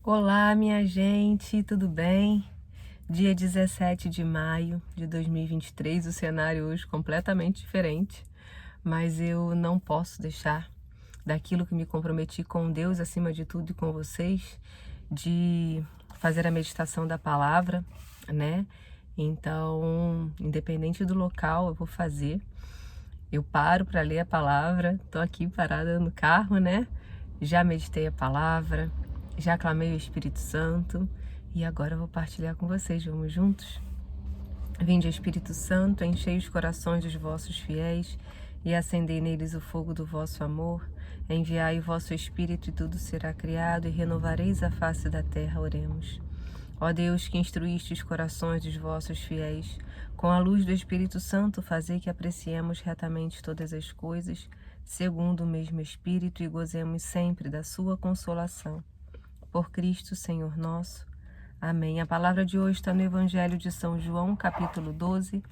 Olá, minha gente, tudo bem? Dia 17 de maio de 2023, o cenário hoje completamente diferente, mas eu não posso deixar daquilo que me comprometi com Deus, acima de tudo, e com vocês, de fazer a meditação da palavra, né? Então, independente do local, eu vou fazer. Eu paro para ler a palavra, tô aqui parada no carro, né? Já meditei a palavra, já clamei o Espírito Santo e agora eu vou partilhar com vocês. Vamos juntos? Vinde, Espírito Santo, enchei os corações dos vossos fiéis e acendei neles o fogo do vosso amor. Enviai o vosso Espírito e tudo será criado e renovareis a face da terra. Oremos. Ó Deus, que instruíste os corações dos vossos fiéis, com a luz do Espírito Santo, fazei que apreciemos retamente todas as coisas, segundo o mesmo Espírito, e gozemos sempre da sua consolação. Por Cristo, Senhor nosso. Amém. A palavra de hoje está no Evangelho de São João, capítulo 12,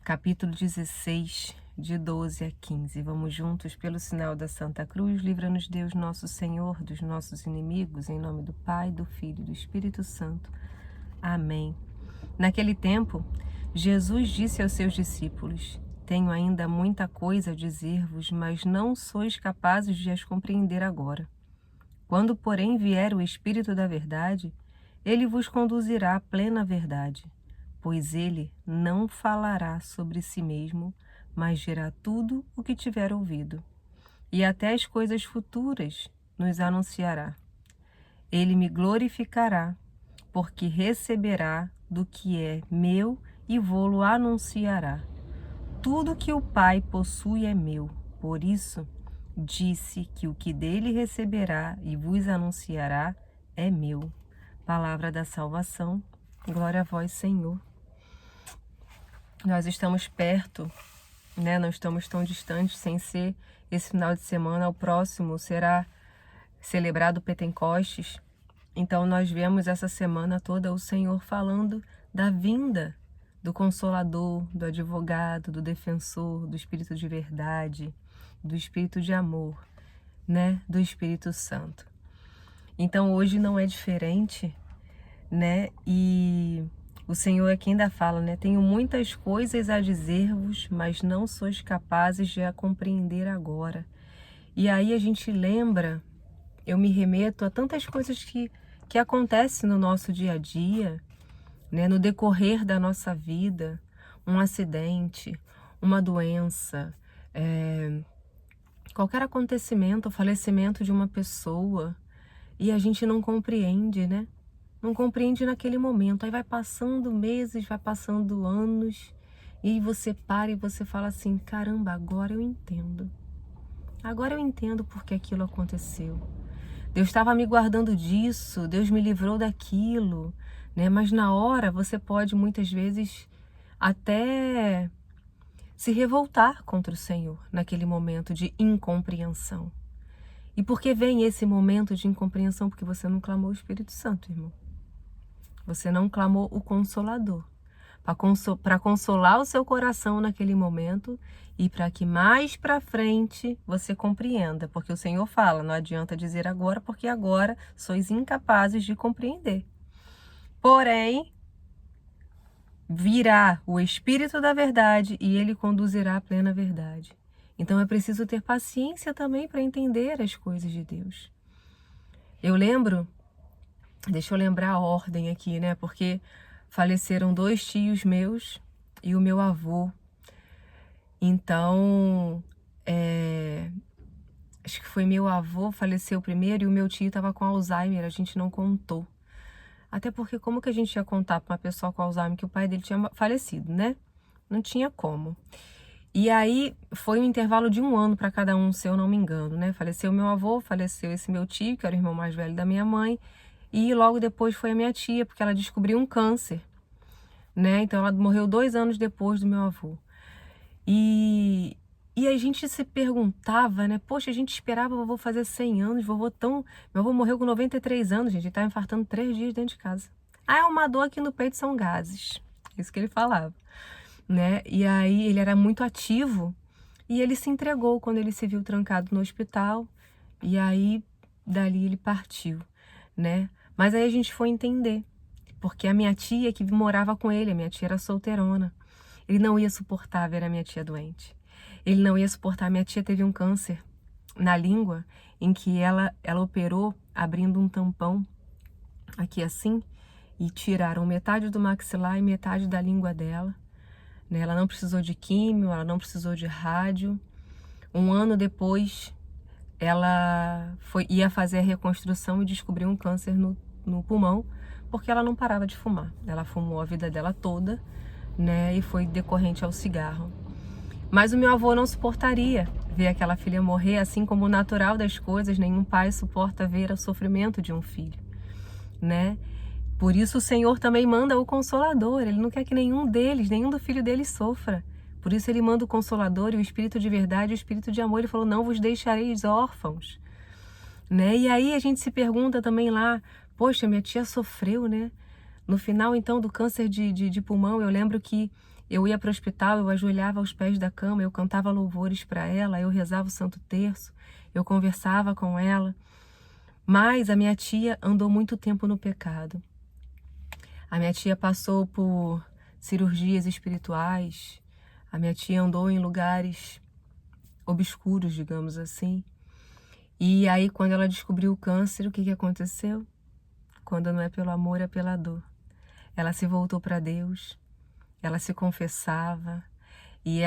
capítulo 16, de 12 a 15. Vamos juntos pelo sinal da Santa Cruz. Livra-nos Deus nosso Senhor dos nossos inimigos, em nome do Pai, do Filho e do Espírito Santo. Amém. Naquele tempo, Jesus disse aos seus discípulos: Tenho ainda muita coisa a dizer-vos, mas não sois capazes de as compreender agora. Quando, porém, vier o Espírito da verdade, ele vos conduzirá à plena verdade, pois ele não falará sobre si mesmo, mas dirá tudo o que tiver ouvido, e até as coisas futuras nos anunciará. Ele me glorificará, porque receberá do que é meu e vô-lo anunciará. Tudo que o Pai possui é meu, por isso disse que o que dele receberá e vos anunciará é meu. Palavra da salvação, glória a vós, Senhor. Nós estamos perto, né? Não estamos tão distantes, sem ser esse final de semana. O próximo será celebrado Pentecostes. Então nós vemos essa semana toda o Senhor falando da vinda do Consolador, do Advogado, do Defensor, do Espírito de verdade, do Espírito de amor, né? Do Espírito Santo. Então hoje não é diferente, né? E o Senhor aqui ainda fala, né? Tenho muitas coisas a dizer-vos, mas não sois capazes de a compreender agora. E aí a gente lembra, eu me remeto a tantas coisas que acontecem no nosso dia a dia, né? No decorrer da nossa vida, um acidente, uma doença, qualquer acontecimento, o falecimento de uma pessoa, e a gente não compreende, né? Não compreende naquele momento. Aí vai passando meses, vai passando anos, e você para e você fala assim: caramba, agora eu entendo. Agora eu entendo porque aquilo aconteceu. Deus estava me guardando disso, Deus me livrou daquilo, né? Mas na hora você pode muitas vezes até se revoltar contra o Senhor naquele momento de incompreensão. E por que vem esse momento de incompreensão? Porque você não clamou o Espírito Santo, irmão. Você não clamou o Consolador. Para consolar o seu coração naquele momento e para que mais para frente você compreenda. Porque o Senhor fala, não adianta dizer agora, porque agora sois incapazes de compreender. Porém, virá o Espírito da verdade e ele conduzirá à plena verdade. Então é preciso ter paciência também para entender as coisas de Deus. Eu lembro, deixa eu lembrar a ordem aqui, né? Porque faleceram 2 tios meus e o meu avô. Então, acho que foi meu avô faleceu primeiro e o meu tio estava com Alzheimer, a gente não contou. Até porque como que a gente ia contar para uma pessoa com Alzheimer que o pai dele tinha falecido, né? Não tinha como. E aí foi um intervalo de 1 ano para cada um, se eu não me engano, né? Faleceu meu avô, faleceu esse meu tio, que era o irmão mais velho da minha mãe, e logo depois foi a minha tia, porque ela descobriu um câncer, né? Então ela morreu 2 anos depois do meu avô. E a gente se perguntava, né? Poxa, a gente esperava o vovô fazer 100 anos, meu avô morreu com 93 anos, gente, ele estava infartando 3 dias dentro de casa. Ah, é uma dor aqui no peito, são gases. Isso que ele falava, né? E aí ele era muito ativo e ele se entregou quando ele se viu trancado no hospital e aí dali ele partiu, né? Mas aí a gente foi entender, porque a minha tia que morava com ele, a minha tia era solteirona, ele não ia suportar ver a minha tia doente. Ele não ia suportar, minha tia teve um câncer na língua, em que ela operou abrindo um tampão aqui assim, e tiraram metade do maxilar e metade da língua dela, né? Ela não precisou de químio, ela não precisou de rádio. Um ano depois, ela ia fazer a reconstrução e descobriu um câncer no pulmão, porque ela não parava de fumar. Ela fumou a vida dela toda, né? E foi decorrente ao cigarro. Mas o meu avô não suportaria ver aquela filha morrer, assim como o natural das coisas, nenhum pai suporta ver o sofrimento de um filho, né? Por isso o Senhor também manda o Consolador, Ele não quer que nenhum deles, nenhum do filho deles sofra. Por isso Ele manda o Consolador e o Espírito de verdade e o Espírito de amor. Ele falou, não vos deixareis órfãos, né? E aí a gente se pergunta também lá, poxa, minha tia sofreu, né? No final, então, do câncer de pulmão, eu lembro que eu ia para o hospital, eu ajoelhava aos pés da cama, eu cantava louvores para ela, eu rezava o Santo Terço, eu conversava com ela. Mas a minha tia andou muito tempo no pecado. A minha tia passou por cirurgias espirituais, a minha tia andou em lugares obscuros, digamos assim. E aí, quando ela descobriu o câncer, o que aconteceu? Quando não é pelo amor, é pela dor. Ela se voltou para Deus, ela se confessava, e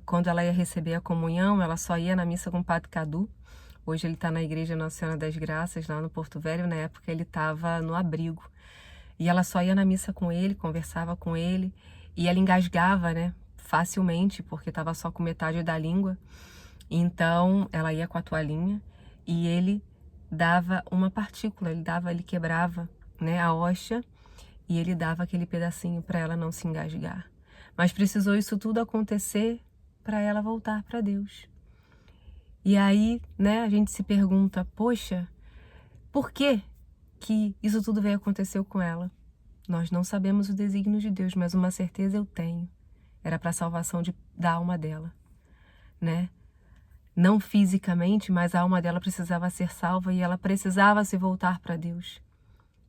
quando ela ia receber a comunhão, ela só ia na missa com o Padre Cadu. Hoje ele está na Igreja Nossa Senhora das Graças, lá no Porto Velho. Na época ele estava no abrigo. E ela só ia na missa com ele, conversava com ele, e ela engasgava, né, facilmente, porque estava só com metade da língua. Então, ela ia com a toalhinha e ele dava uma partícula, ele quebrava, né, a hóstia, e ele dava aquele pedacinho para ela não se engasgar. Mas precisou isso tudo acontecer para ela voltar para Deus. E aí, né, a gente se pergunta, poxa, por que isso tudo veio acontecer com ela? Nós não sabemos o desígnio de Deus, mas uma certeza eu tenho. Era para a salvação da alma dela, né? Não fisicamente, mas a alma dela precisava ser salva e ela precisava se voltar para Deus.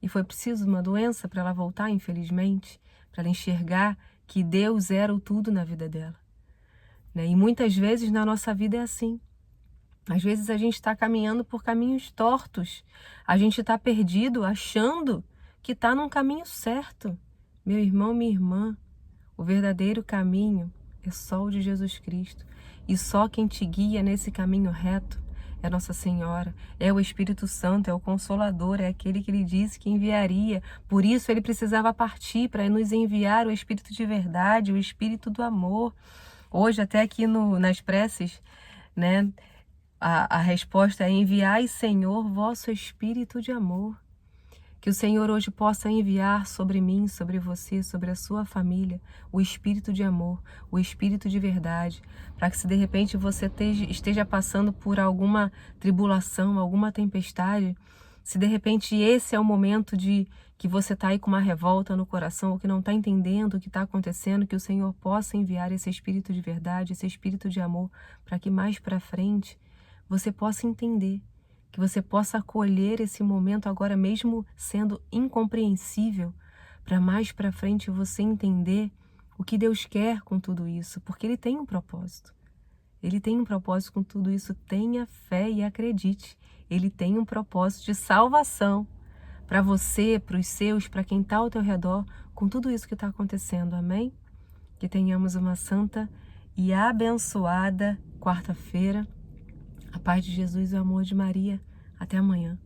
E foi preciso uma doença para ela voltar, infelizmente, para ela enxergar que Deus era o tudo na vida dela, né? E muitas vezes na nossa vida é assim. Às vezes a gente está caminhando por caminhos tortos, a gente está perdido achando que está num caminho certo. Meu irmão, minha irmã, o verdadeiro caminho é só o de Jesus Cristo. E só quem te guia nesse caminho reto é Nossa Senhora, é o Espírito Santo, é o Consolador, é aquele que Ele disse que enviaria. Por isso Ele precisava partir para nos enviar o Espírito de verdade, o Espírito do amor. Hoje, até aqui nas preces, né? A resposta é: enviai, Senhor, vosso Espírito de amor. Que o Senhor hoje possa enviar sobre mim, sobre você, sobre a sua família, o Espírito de amor, o Espírito de verdade, para que se de repente você esteja passando por alguma tribulação, alguma tempestade, se de repente esse é o momento de que você está aí com uma revolta no coração, ou que não está entendendo o que está acontecendo, que o Senhor possa enviar esse Espírito de verdade, esse Espírito de amor, para que mais para frente você possa entender, que você possa acolher esse momento agora mesmo sendo incompreensível, para mais para frente você entender o que Deus quer com tudo isso, porque Ele tem um propósito. Ele tem um propósito com tudo isso. Tenha fé e acredite. Ele tem um propósito de salvação para você, para os seus, para quem está ao teu redor, com tudo isso que está acontecendo. Amém? Que tenhamos uma santa e abençoada quarta-feira. A paz de Jesus e o amor de Maria. Até amanhã.